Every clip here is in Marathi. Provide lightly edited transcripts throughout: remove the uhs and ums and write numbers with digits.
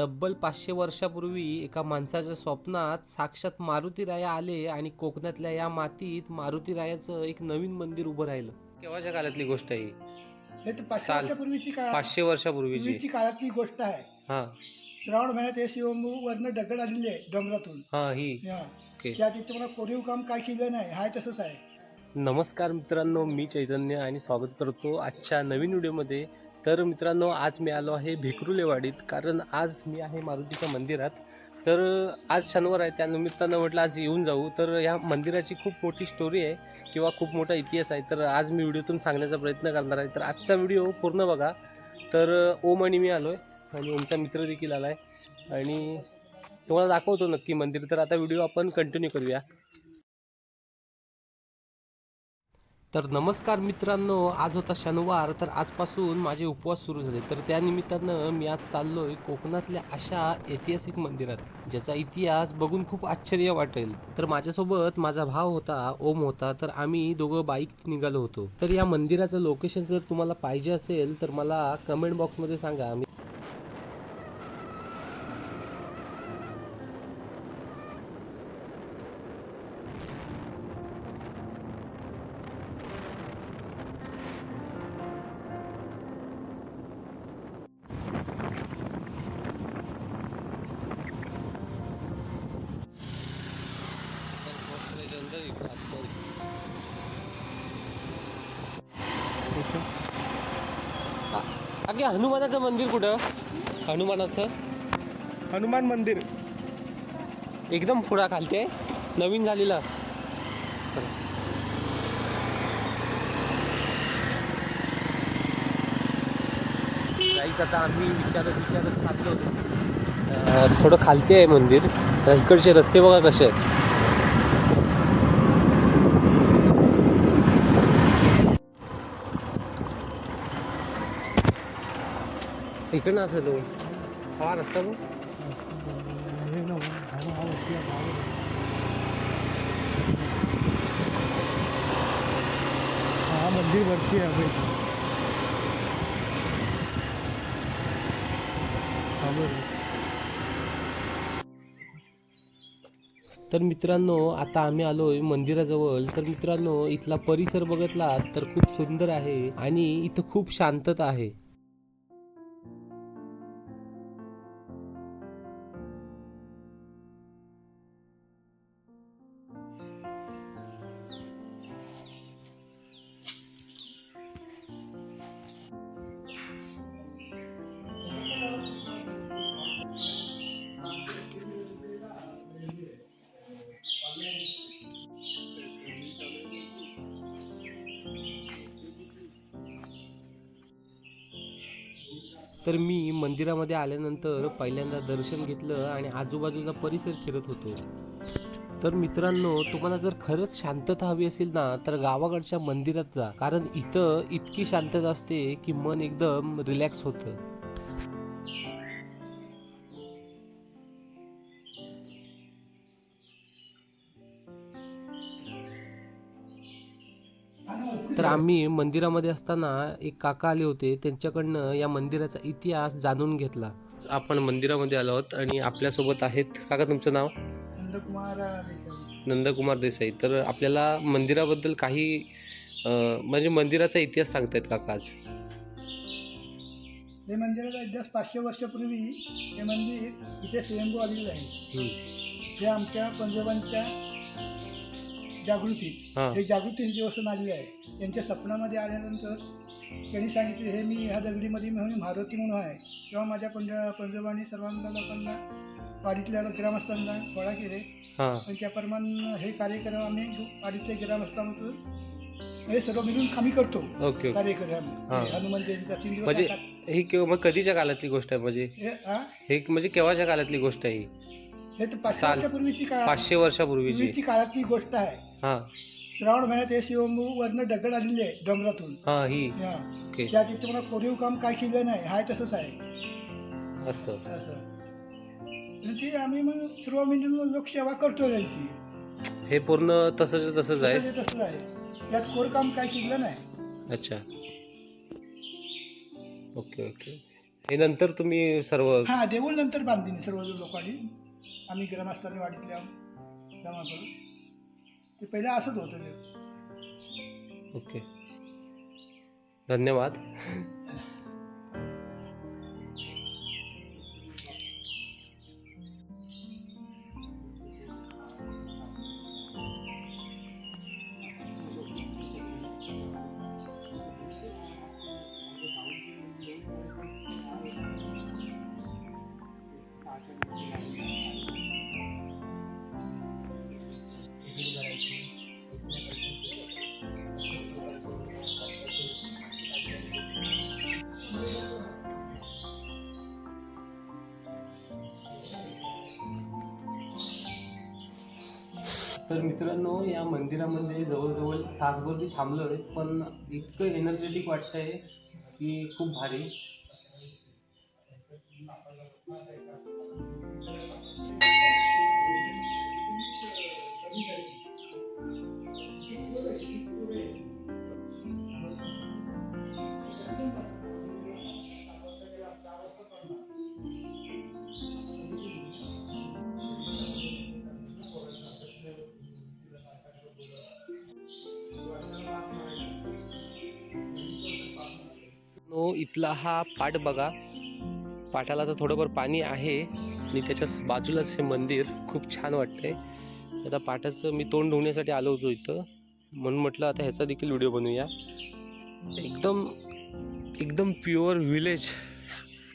तब्बल 500 वर्षापूर्वी एका माणसाच्या स्वप्नात साक्षात मारुतीराया आले आणि कोकणातल्या या मातीत मारुतीरायाचं एक नवीन मंदिर उभं राहिलं. केव्हाच्या काळातली गोष्ट आहे ही? हे तर 500 साल वर्षापूर्वीची 500 वर्षापूर्वीची. पूर्वीची काळातली गोष्ट आहे. हा श्रावण महिन्यात हे शिवंबू वरनं दगड आलेले आहे डोंगरातून. हा ही हा. ओके. त्या तिथे मला कोरीव काम काय केलं नाही, हाय तसंच आहे. नमस्कार मित्रांनो, मी चैतन्य आणि स्वागत करतो आजच्या नवीन व्हिडिओमध्ये. तर मित्रांनो, आज मी आलो आहे भिकरुलेवाडीत, कारण आज मी आहे मारुतीच्या मंदिरात. तर आज शनिवार आहे, त्या निमित्तानं म्हटलं आज येऊन जाऊ. तर या मंदिराची खूप मोठी स्टोरी आहे किंवा खूप मोठा इतिहास आहे, तर आज मी व्हिडिओतून सांगण्याचा प्रयत्न करणार आहे. तर आजचा व्हिडिओ पूर्ण बघा. तर ओम आणि मी आलो आहे आणि ओमचा मित्र देखील आला आहे आणि तुम्हाला दाखवतो नक्की मंदिर. तर आता व्हिडिओ आपण कंटिन्यू करूया. तर नमस्कार मित्रांनो, आज होता शनिवार, तर आजपासून माझे उपवास सुरू झाले. तर त्या निमित्तानं मी आज चाललोय कोकणातल्या अशा ऐतिहासिक मंदिरात, ज्याचा इतिहास बघून खूप आश्चर्य वाटेल. तर माझ्यासोबत माझा भाव होता, ओम होता. तर आम्ही दोघं बाईक निघालो होतो. तर या मंदिराचं लोकेशन जर तुम्हाला पाहिजे असेल तर मला कमेंट बॉक्समध्ये सांगा. अगे हनुमानाचं मंदिर कुठं? हनुमान मंदिर एकदम पुढा खालते नवीन झालेला. जायचं आता आम्ही विचारत चाललो होतो. थोडं खालते आहे मंदिर. इकडचे रस्ते बघा कसे आहेत. इकडनं असेल हा रस्ता बघ. हा मंदिर वरती आहे. तर मित्रांनो, आता आम्ही आलोय मंदिराजवळ. तर मित्रांनो, इथला परिसर बघितला तर खूप सुंदर आहे आणि इथं खूप शांतता आहे. तर मी मंदिरामध्ये आल्यानंतर पहिल्यांदा दर्शन घेतलं आणि आजूबाजूचा परिसर फिरत होतो. तर मित्रांनो, तुम्हाला जर खरंच शांतता हवी असेल ना, तर गावाकडच्या मंदिरात जा, कारण इथं इतकी शांतता असते की मन एकदम रिलॅक्स होतं. तर आम्ही मंदिरामध्ये असताना एक काका आले होते, त्यांच्याकडनं या मंदिराचा इतिहास जाणून घेतला. आपण मंदिरामध्ये आलो आहोत आणि आपल्यासोबत आहेत काका. तुमचं नाव? नंदकुमार देसाई. नंदकुमार देसाई. तर आपल्याला मंदिराबद्दल काही म्हणजे मंदिराचा इतिहास सांगतायत काका आज. हे मंदिराचा इतिहास 500 वर्षापूर्वी हे मंदिर इथे स्वयंभू आलेलं आहे. हे आमच्या पंजोबांच्या जागृती, हां हे जागृती दिवसून आलेली आहे. त्यांच्या स्वप्नामध्ये आल्यानंतर त्यांनी सांगितले, हे मी ह्या दगडीमध्ये म्हणून मारुती म्हणून आहे. तेव्हा माझ्या पंजोबांनी सर्वांना लोकांना वाडीतल्या ग्रामस्थांना गोळा केले हां आणि त्याप्रमाणे हे कार्यक्रम आम्ही वाडीतल्या ग्रामस्थांमधून हे सर्व मिळून आम्ही करतो. ओके. कार्यक्रम हां. हनुमान जयंतीचा 3 दिवस म्हणजे ही मग कधीच्या काळातली गोष्ट आहे? म्हणजे हे म्हणजे केव्हाच्या काळातली गोष्ट आहे ही? हे तर 500 साल वर्षापूर्वीची 500 वर्षापूर्वीची. पूर्वीची काळातली गोष्ट आहे. हां श्रावण महिन्यात हे शिवंबू वरनं दगड आलेले आहे डोंगरातून. हां ही हा. ओके. त्या तिथे मला कोरीव काम काय केलं नाही, हाय तसंच आहे. असं. असं आणि ते आम्ही मग सर्व मिळून लोकसेवा करतो त्यांची. हे पूर्ण तसंच आहे. तसंच आहे. त्यात कोरकाम काय केलं नाही. अच्छा. Okay okay. हे नंतर तुम्ही सर्व हां, देऊळ नंतर बांधली सर्व लोकांनी, आम्ही ग्रामस्थांनी वाडीतल्या जमा करून. ते पहिलं असंच होतं ते. ओके, धन्यवाद. तर मित्रांनो, या मंदिरामध्ये जवळजवळ तासभर मी थांबलो आहे, पण इतकं एनर्जेटिक वाटतंय की खूप भारी. इथला हा पाट बघा, पाटाला तर थोडंफार पाणी आहे आणि त्याच्या बाजूलाच हे मंदिर खूप छान वाटतंय. आता पाटाचं मी तोंड धुण्यासाठी आलो होतो इथं, म्हणून म्हटलं आता ह्याचा देखील व्हिडिओ बनवूया. एकदम एकदम प्युअर विलेज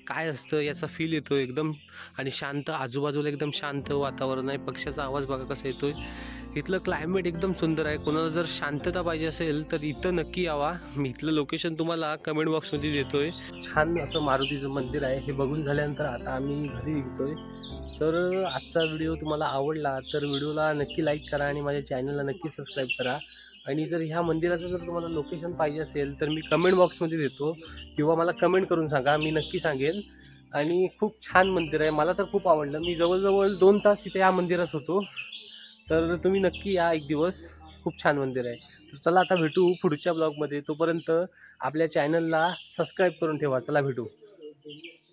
काय असतं याचा फील येतो एकदम, आणि शांत, आजूबाजूला एकदम शांत वातावरण आहे. पक्ष्याचा आवाज बघा कसा येतोय. इथलं क्लायमेट एकदम सुंदर आहे. कोणाला जर शांतता पाहिजे असेल तर इथं नक्की यावा. मी इथलं लोकेशन तुम्हाला कमेंट बॉक्समध्ये देतोय. छान असं मारुतीचं मंदिर आहे. हे बघून झाल्यानंतर आता आम्ही घरी निघतोय. तर आजचा व्हिडिओ तुम्हाला आवडला तर व्हिडिओला नक्की लाईक करा आणि माझ्या चॅनलला नक्की सबस्क्राईब करा. आणि जर ह्या मंदिराचं जर तुम्हाला लोकेशन पाहिजे असेल तर मी कमेंट बॉक्समध्ये देतो, किंवा मला कमेंट करून सांगा, मी नक्की सांगेन. आणि खूप छान मंदिर आहे, मला तर खूप आवडलं. मी जवळजवळ 2 तास इथे या मंदिरात होतो. तर तुम्ही नक्की या एक दिवस, खूप छान मंदिर आहे. तर चला आता भेटू पुढच्या ब्लॉगमध्ये. तोपर्यंत आपल्या चॅनलला सबस्क्राईब करून ठेवा. चला भेटू.